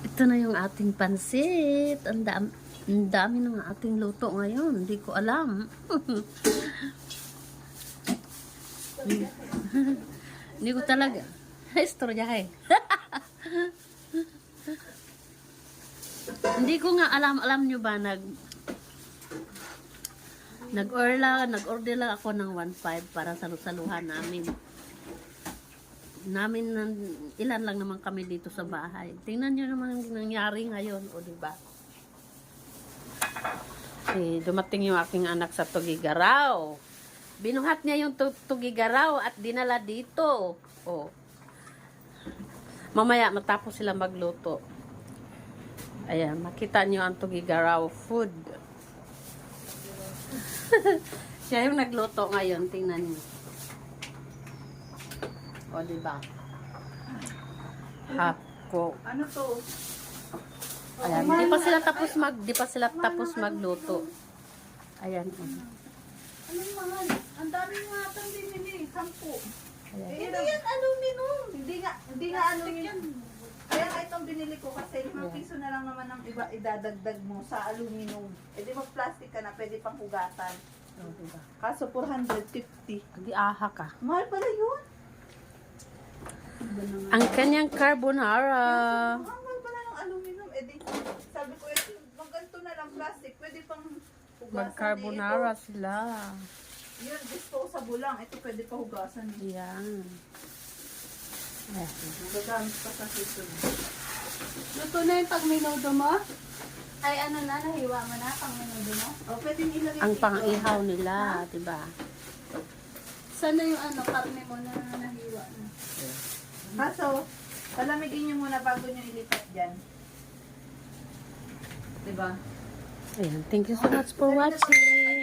Ito na yung ating pansit. Ang dami ng ating luto ngayon. Hindi ko alam. Hindi ko talaga. Istorya eh. Hindi ko nga alam nyo ba, nag-order lang ako ng 1.5 para saluhan namin. Ilan lang naman kami dito sa bahay. Tingnan nyo naman ang nangyari ngayon, o diba? Dumating yung aking anak sa Tugigaraw. Binuhat niya yung Tugigaraw at dinala dito. O. Mamaya, matapos sila magluto. Ayan, makita nyo ang Tugigaraw food. Siya yung nagluto ngayon, tingnan nyo. O, diba? Hapko. Ano to? Ayan, di pa sila tapos magluto. Ayan. Anong mahal? Ang dami nga itong binili. 10. Ayan. Hindi yan aluminum. Hindi nga aluminum. Kaya nga itong binili ko kasi 5 piso na lang naman ang iba idadagdag mo sa aluminum. E di mag-plastic ka na, pwede pang hugatan. O, diba? Kaso 450. Di aha ka. Mahal pala yun. Ang kanyang carbonara. Mahal pala ng aluminum. E di, sabi ko, ganito na lang plastic. Pwede pang hugasan. Mag-carbonara sila. Yun, disposable lang. Ito pwede pa hugasan. Ayan. Ayan. Magagamit pa sa susunod. Luto na yung pag-minudo mo? Ay, ano na, nahiwa mo na pang-minudo mo? O, pwede ilagay Ang dito. pang-ihaw nila, diba? Sana yung ano, karne mo na nahiwa na. Kaso, palamigin nyo muna bago nyo ilipat dyan. Diba? Ayan. Thank you so much for watching.